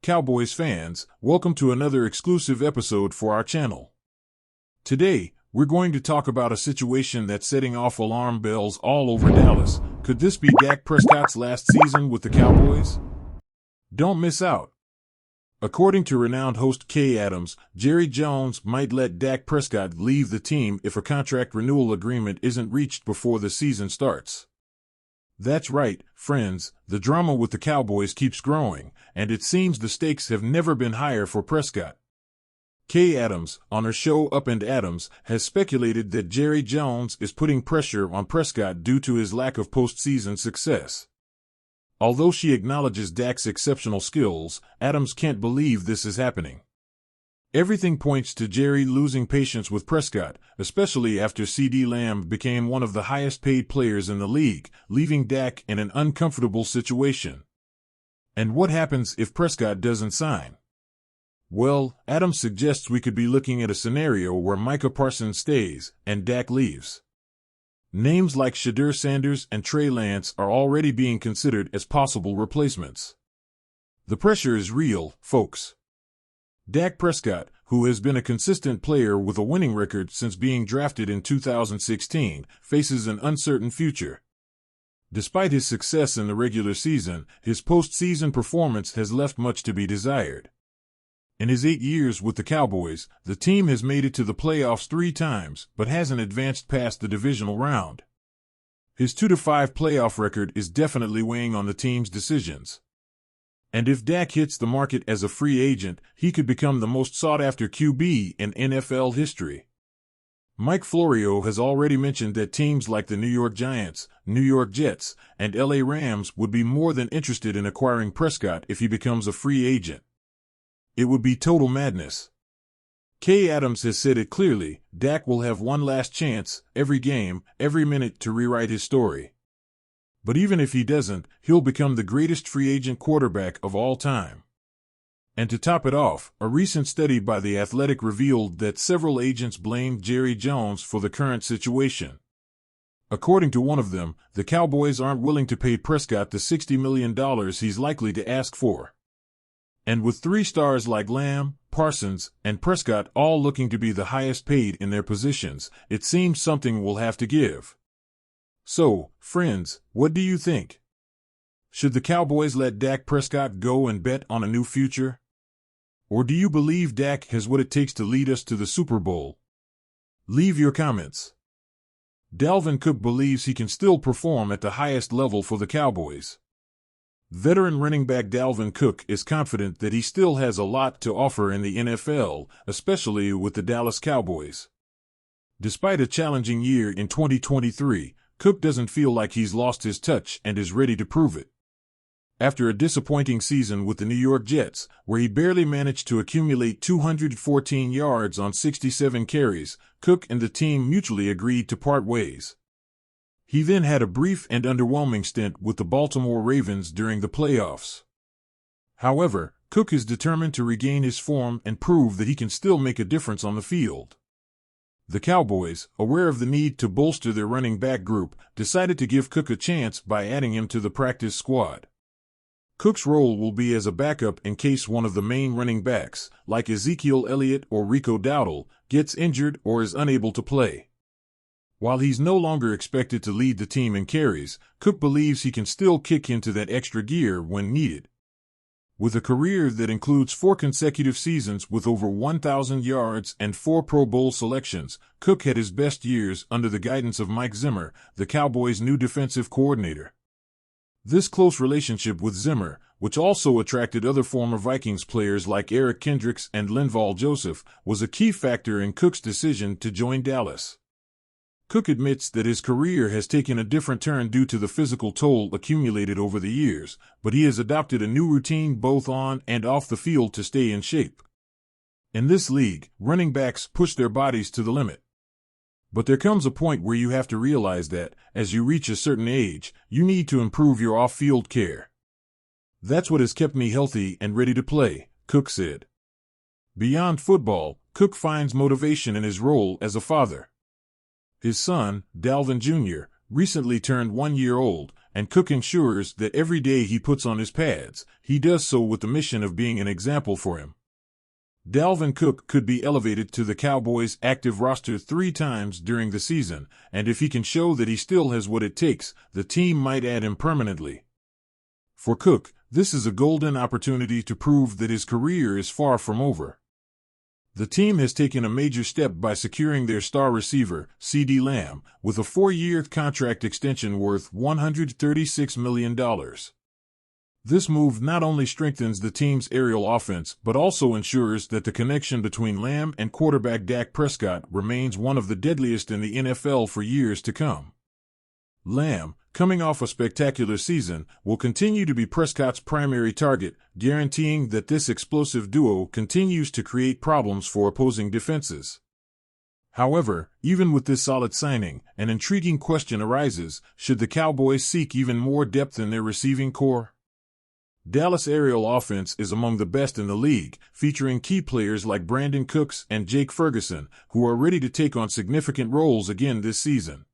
Cowboys fans, welcome to another exclusive episode for our channel. Today, we're going to talk about a situation that's setting off alarm bells all over Dallas. Could this be Dak Prescott's last season with the Cowboys? Don't miss out. According to renowned host Kay Adams, Jerry Jones might let Dak Prescott leave the team if a contract renewal agreement isn't reached before the season starts. That's right, friends, the drama with the Cowboys keeps growing, and it seems the stakes have never been higher for Prescott. Kay Adams, on her show Up and Adams, has speculated that Jerry Jones is putting pressure on Prescott due to his lack of postseason success. Although she acknowledges Dak's exceptional skills, Adams can't believe this is happening. Everything points to Jerry losing patience with Prescott, especially after CeeDee Lamb became one of the highest-paid players in the league, leaving Dak in an uncomfortable situation. And what happens if Prescott doesn't sign? Well, Adams suggests we could be looking at a scenario where Micah Parsons stays and Dak leaves. Names like Shedeur Sanders and Trey Lance are already being considered as possible replacements. The pressure is real, folks. Dak Prescott, who has been a consistent player with a winning record since being drafted in 2016, faces an uncertain future. Despite his success in the regular season, his postseason performance has left much to be desired. In his 8 years with the Cowboys, the team has made it to the playoffs 3 times, but hasn't advanced past the divisional round. His 2-5 playoff record is definitely weighing on the team's decisions. And if Dak hits the market as a free agent, he could become the most sought-after QB in NFL history. Mike Florio has already mentioned that teams like the New York Giants, New York Jets, and LA Rams would be more than interested in acquiring Prescott if he becomes a free agent. It would be total madness. Kay Adams has said it clearly, Dak will have one last chance, every game, every minute to rewrite his story. But even if he doesn't, he'll become the greatest free agent quarterback of all time. And to top it off, a recent study by The Athletic revealed that several agents blamed Jerry Jones for the current situation. According to one of them, the Cowboys aren't willing to pay Prescott the $60 million he's likely to ask for. And with 3 stars like Lamb, Parsons, and Prescott all looking to be the highest paid in their positions, it seems something will have to give. So, friends, what do you think? Should the Cowboys let Dak Prescott go and bet on a new future? Or do you believe Dak has what it takes to lead us to the Super Bowl? Leave your comments. Dalvin Cook believes he can still perform at the highest level for the Cowboys. Veteran running back Dalvin Cook is confident that he still has a lot to offer in the NFL, especially with the Dallas Cowboys. Despite a challenging year in 2023, Cook doesn't feel like he's lost his touch and is ready to prove it. After a disappointing season with the New York Jets, where he barely managed to accumulate 214 yards on 67 carries, Cook and the team mutually agreed to part ways. He then had a brief and underwhelming stint with the Baltimore Ravens during the playoffs. However, Cook is determined to regain his form and prove that he can still make a difference on the field. The Cowboys, aware of the need to bolster their running back group, decided to give Cook a chance by adding him to the practice squad. Cook's role will be as a backup in case one of the main running backs, like Ezekiel Elliott or Rico Dowdle, gets injured or is unable to play. While he's no longer expected to lead the team in carries, Cook believes he can still kick into that extra gear when needed. With a career that includes 4 consecutive seasons with over 1,000 yards and 4 Pro Bowl selections, Cook had his best years under the guidance of Mike Zimmer, the Cowboys' new defensive coordinator. This close relationship with Zimmer, which also attracted other former Vikings players like Eric Kendricks and Linval Joseph, was a key factor in Cook's decision to join Dallas. Cook admits that his career has taken a different turn due to the physical toll accumulated over the years, but he has adopted a new routine both on and off the field to stay in shape. In this league, running backs push their bodies to the limit. But there comes a point where you have to realize that, as you reach a certain age, you need to improve your off-field care. That's what has kept me healthy and ready to play, Cook said. Beyond football, Cook finds motivation in his role as a father. His son, Dalvin Jr., recently turned 1 year old, and Cook ensures that every day he puts on his pads, he does so with the mission of being an example for him. Dalvin Cook could be elevated to the Cowboys' active roster 3 times during the season, and if he can show that he still has what it takes, the team might add him permanently. For Cook, this is a golden opportunity to prove that his career is far from over. The team has taken a major step by securing their star receiver, CeeDee Lamb, with a 4-year contract extension worth $136 million. This move not only strengthens the team's aerial offense but also ensures that the connection between Lamb and quarterback Dak Prescott remains one of the deadliest in the NFL for years to come. Lamb, coming off a spectacular season, will continue to be Prescott's primary target, guaranteeing that this explosive duo continues to create problems for opposing defenses. However, even with this solid signing, an intriguing question arises: should the Cowboys seek even more depth in their receiving core? Dallas' aerial offense is among the best in the league, featuring key players like Brandon Cooks and Jake Ferguson, who are ready to take on significant roles again this season.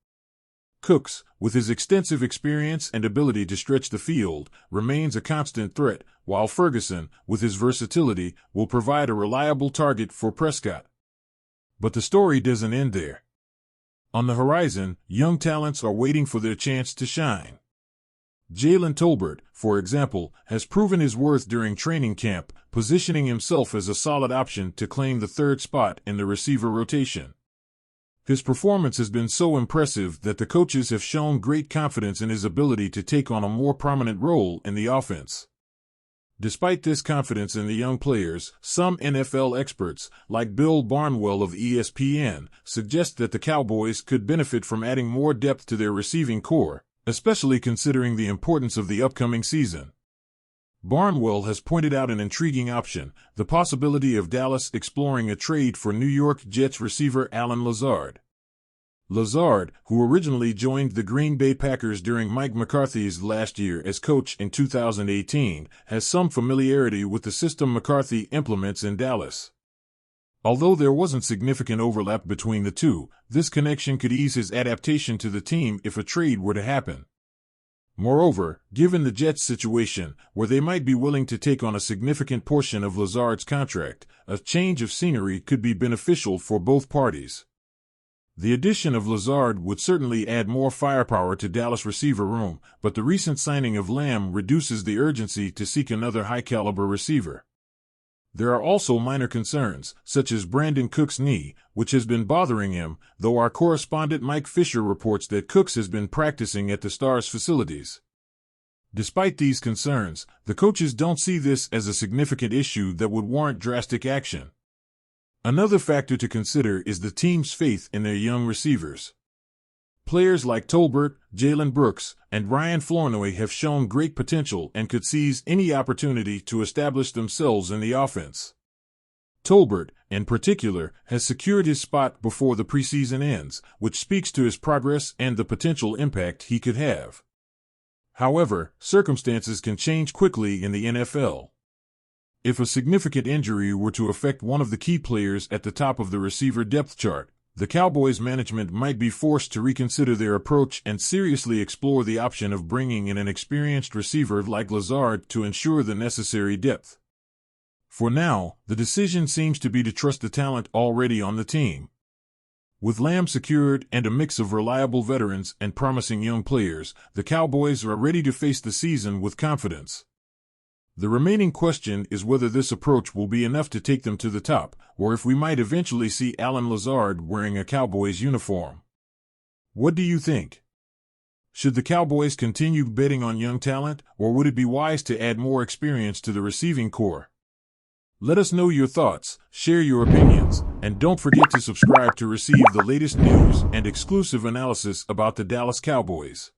Cooks, with his extensive experience and ability to stretch the field, remains a constant threat, while Ferguson, with his versatility, will provide a reliable target for Prescott. But the story doesn't end there. On the horizon, young talents are waiting for their chance to shine. Jalen Tolbert, for example, has proven his worth during training camp, positioning himself as a solid option to claim the 3rd spot in the receiver rotation. His performance has been so impressive that the coaches have shown great confidence in his ability to take on a more prominent role in the offense. Despite this confidence in the young players, some NFL experts, like Bill Barnwell of ESPN, suggest that the Cowboys could benefit from adding more depth to their receiving core, especially considering the importance of the upcoming season. Barnwell has pointed out an intriguing option: the possibility of Dallas exploring a trade for New York Jets receiver Allen Lazard. Lazard, who originally joined the Green Bay Packers during Mike McCarthy's last year as coach in 2018, has some familiarity with the system McCarthy implements in Dallas. Although there wasn't significant overlap between the two, this connection could ease his adaptation to the team if a trade were to happen. Moreover, given the Jets' situation, where they might be willing to take on a significant portion of Lazard's contract, a change of scenery could be beneficial for both parties. The addition of Lazard would certainly add more firepower to Dallas' receiver room, but the recent signing of Lamb reduces the urgency to seek another high-caliber receiver. There are also minor concerns, such as Brandon Cook's knee, which has been bothering him, though our correspondent Mike Fisher reports that Cooks has been practicing at the Stars' facilities. Despite these concerns, the coaches don't see this as a significant issue that would warrant drastic action. Another factor to consider is the team's faith in their young receivers. Players like Tolbert, Jalen Brooks, and Ryan Flournoy have shown great potential and could seize any opportunity to establish themselves in the offense. Tolbert, in particular, has secured his spot before the preseason ends, which speaks to his progress and the potential impact he could have. However, circumstances can change quickly in the NFL. If a significant injury were to affect one of the key players at the top of the receiver depth chart, the Cowboys management might be forced to reconsider their approach and seriously explore the option of bringing in an experienced receiver like Lazard to ensure the necessary depth. For now, the decision seems to be to trust the talent already on the team. With Lamb secured and a mix of reliable veterans and promising young players, the Cowboys are ready to face the season with confidence. The remaining question is whether this approach will be enough to take them to the top, or if we might eventually see Allen Lazard wearing a Cowboys uniform. What do you think? Should the Cowboys continue betting on young talent, or would it be wise to add more experience to the receiving core? Let us know your thoughts, share your opinions, and don't forget to subscribe to receive the latest news and exclusive analysis about the Dallas Cowboys.